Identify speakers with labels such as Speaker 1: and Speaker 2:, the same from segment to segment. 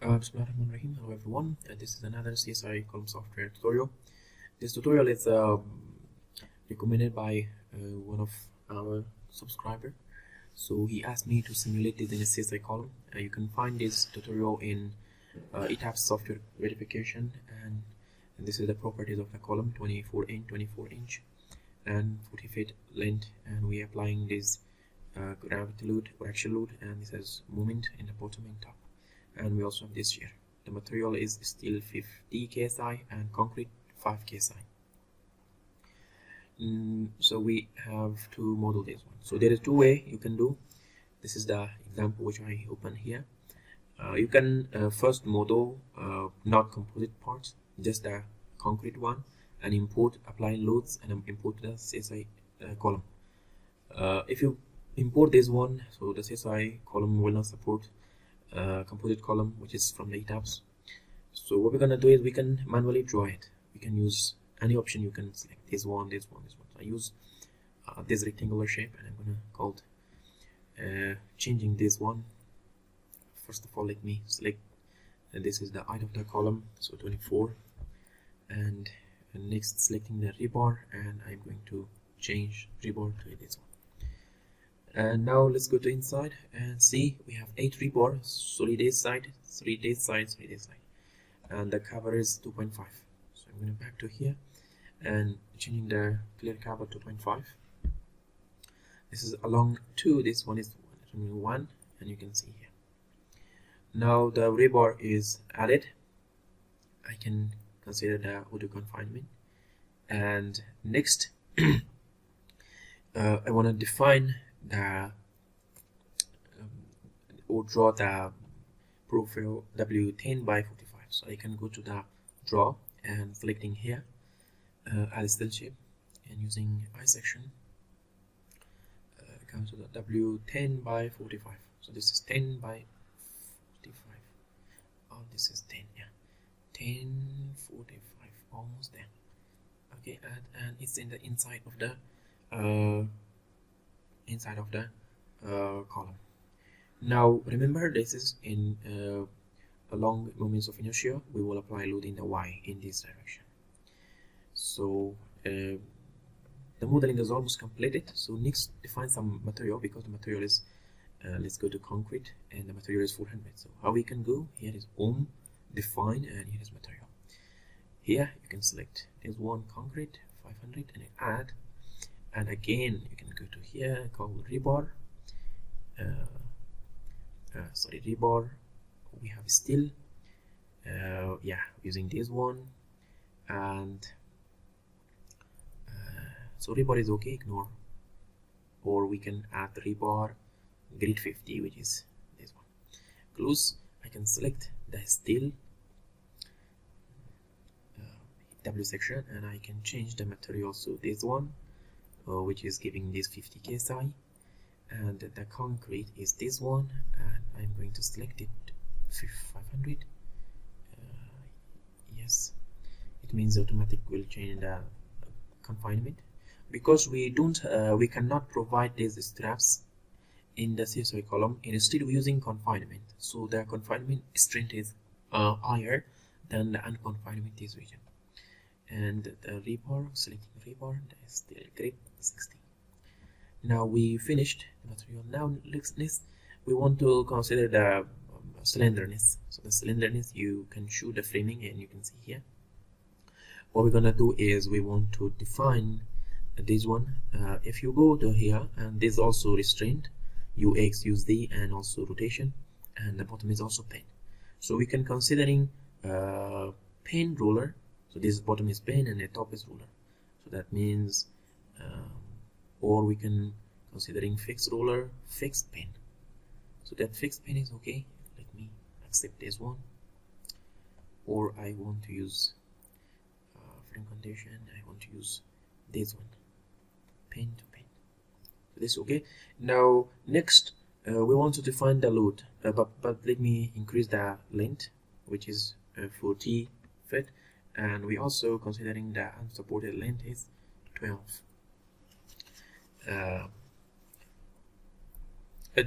Speaker 1: Bismillahirrahmanirrahim. Hello everyone, this is another CSI Col software tutorial. This tutorial is recommended by one of our subscribers. So he asked me to simulate this in a CSI Col. You can find this tutorial in ETABS software verification, and this is the properties of the column: 24 inch and 40 feet length, and we are applying this gravity load or action load, and this has moment in the bottom and top. And we also have this here. The material is steel 50 KSI and concrete 5 KSI. So we have to model this one. So there is two way you can do. This is the example which I open here. You can first model not composite parts, just the concrete one, and import apply loads and import the CSI column. If you import this one, so the CSI column will not support composite column, which is from the ETABS. So what we're gonna do is we can manually draw it. We can use any option. You can select this one, this one, this one. So I use this rectangular shape, and I'm gonna call it changing this one. First of all, let me select this is the height of the column, so 24, and next selecting the rebar, and I'm going to change rebar to this one. And now let's go to inside and see we have 8 rebar, 3 days side, 3 days side, 3 days side, and the cover is 2.5. So I'm going back to here and changing the clear cover to 2.5. This is along 2, this one is 1, and you can see here. Now the rebar is added. I can consider the auto confinement, and next I want to define the or draw the profile W10 by 45. So I can go to the draw and selecting here add still shape, and using I section come to the W10 by 45. So this is 10 by 45. Oh, this is 10, yeah, 10 45, almost there. Okay, and it's in the inside of the column. Now remember, this is in along moments of inertia. We will apply load in the Y in this direction. So the modeling is almost completed. So next define some material, because the material is let's go to concrete, and the material is 400. So how we can go here is ohm, define, and here is material. Here you can select this one concrete 500 and add. And again, you can go to here, call rebar. Rebar. We have steel. Yeah, using this one, and so rebar is okay. Ignore, or we can add rebar grid 50, which is this one. Close. I can select the steel W section, and I can change the material. So this one. Which is giving this 50 KSI, and the concrete is this one, and I'm going to select it 500. Yes, it means automatic will change the confinement, because we cannot provide these straps in the CSI column. Instead we're using confinement, so the confinement strength is higher than the unconfinement this region. And the rebar, selecting rebar, the steel grip 60. Now we finished the material. Now next we want to consider the slenderness. So the slenderness, you can show the framing, and you can see here. What we're gonna do is we want to define this one. If you go to here, and this also restraint, UX, UZ, and also rotation, and the bottom is also pen. So we can considering pen ruler. So this bottom is pen and the top is ruler. So that means, or we can considering fixed ruler, fixed pen. So that fixed pen is okay. Let me accept this one. Or I want to use frame condition. I want to use this one, pen to pen. So this is okay. Now next we want to define the load, but let me increase the length, which is 40 feet. And we also considering the unsupported length is 12.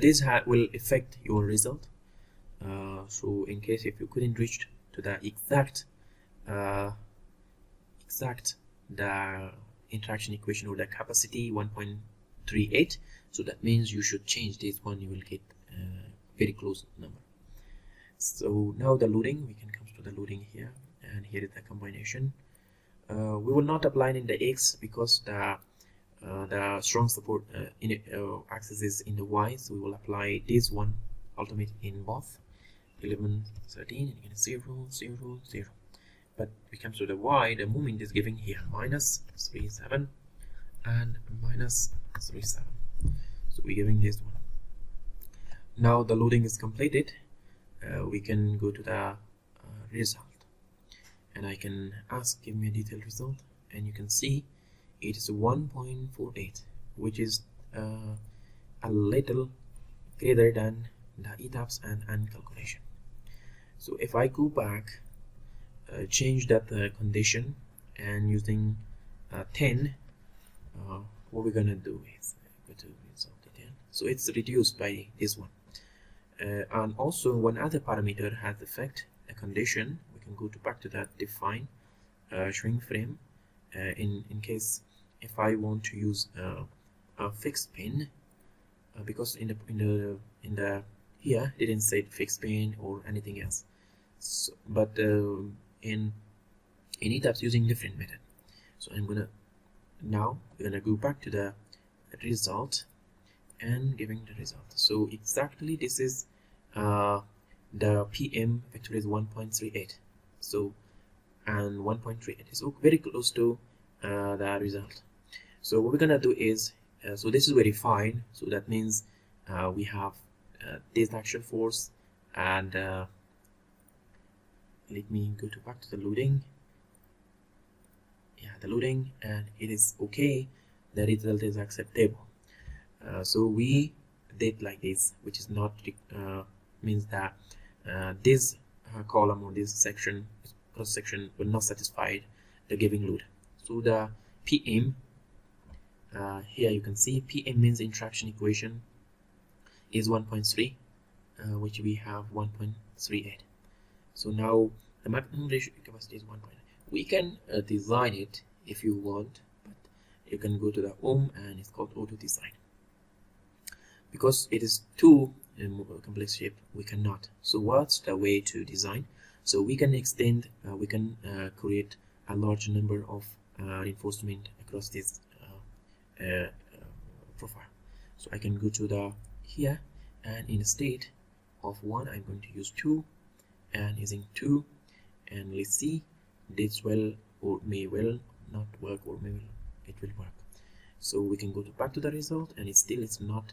Speaker 1: This will affect your result. So in case if you couldn't reach to the exact the interaction equation or the capacity 1.38, so that means you should change this one, you will get very close number. So now the loading, we can come to the loading here, and here is the combination. We will not apply in the X because the strong support axis is in the Y, so we will apply this one ultimate in both 11, 13, and again 0, 0, 0. But we come to the Y, the moment is giving here minus 3, 7 and minus 3, 7. So we're giving this one. Now the loading is completed. We can go to the result, and I can ask give me a detailed result, and you can see it is 1.48, which is a little greater than the ETABS and calculation. So if I go back, change that condition, and using 10, what we're gonna do is go to result 10. So it's reduced by this one. And also one other parameter has effect a condition. We can go back to that define shrink frame in case if I want to use a fixed pin, because in the here didn't say fixed pin or anything else. So, but in ETABS using different method. So I'm gonna now we're gonna go back to the result and giving the result. So exactly this is the PM vector is 1.38. So and 1.38 is very close to the result. So what we're gonna do is so this is verified. So that means we have this action force, and let me go back to the loading. Yeah, the loading, and it is okay. The result is acceptable. So we did like this, which is not means that this column or this section cross section will not satisfy the giving load. So the PM here you can see PM means interaction equation is 1.3, which we have 1.38. So now the maximum ratio capacity is 1.9. We can design it if you want, but you can go to the home and it's called auto design. Because it is too complex shape, we cannot. So what's the way to design? So we can extend, we can create a large number of reinforcement across this profile. So I can go to the here, and in the state of 1 I'm going to use 2, and using 2, and let's see this will or may well not work, or maybe it will work. So we can go back to the result, and it's not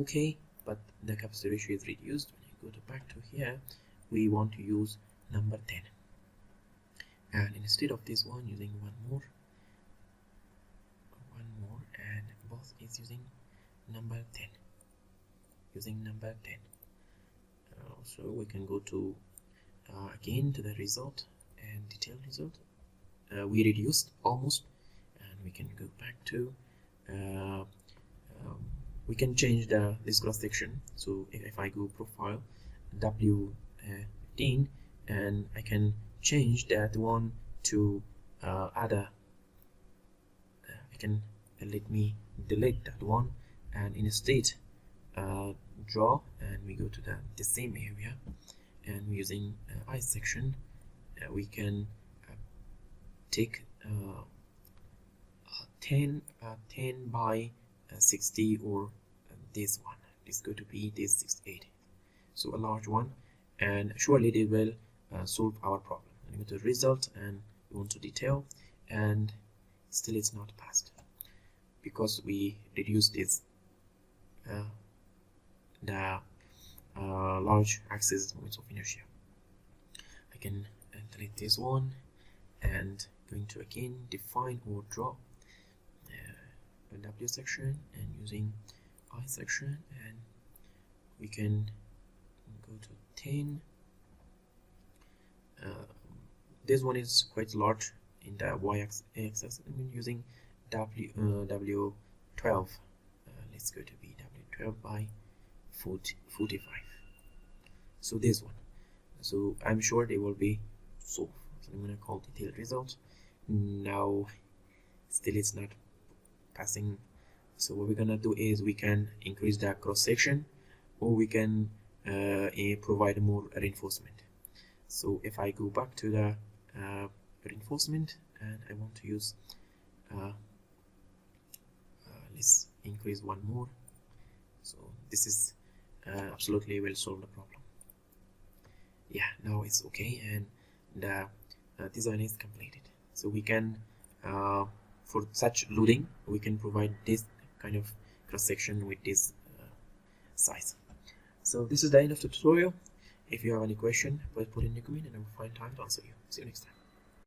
Speaker 1: okay, but the capacity ratio is reduced. When you go back to here, we want to use number 10, and instead of this one using one more, and both is using number 10, so we can go to again to the result and detailed result. We reduced almost, and we can go back to we can change this cross section. So if I go profile W15, and I can change that one to other, I can let me delete that one, and instead draw, and we go to the same area, and using I section we can take 10 by 60, or this one is going to be this 68, so a large one, and surely they will solve our problem. And go to result, and we want to detail, and still it's not passed because we reduced this the large axis moments of inertia. I can delete this one, and going to again define or draw a W section, and using I section, and we can go to 10. This one is quite large in the y-axis. I'm using W12. Let's go to be W12 by 45. So this one, so I'm sure they will be solved. So I'm gonna call detailed results. Now still it's not passing. So what we're gonna do is we can increase the cross section, or we can provide more reinforcement. So if I go back to the reinforcement and I want to use let's increase one more. So this is absolutely will solve the problem. Yeah, now it's okay, and the design is completed. So we can for such loading we can provide this kind of cross section with this size. So this is the end of the tutorial. If you have any question, please put in your comment and I will find time to answer you. See you next time.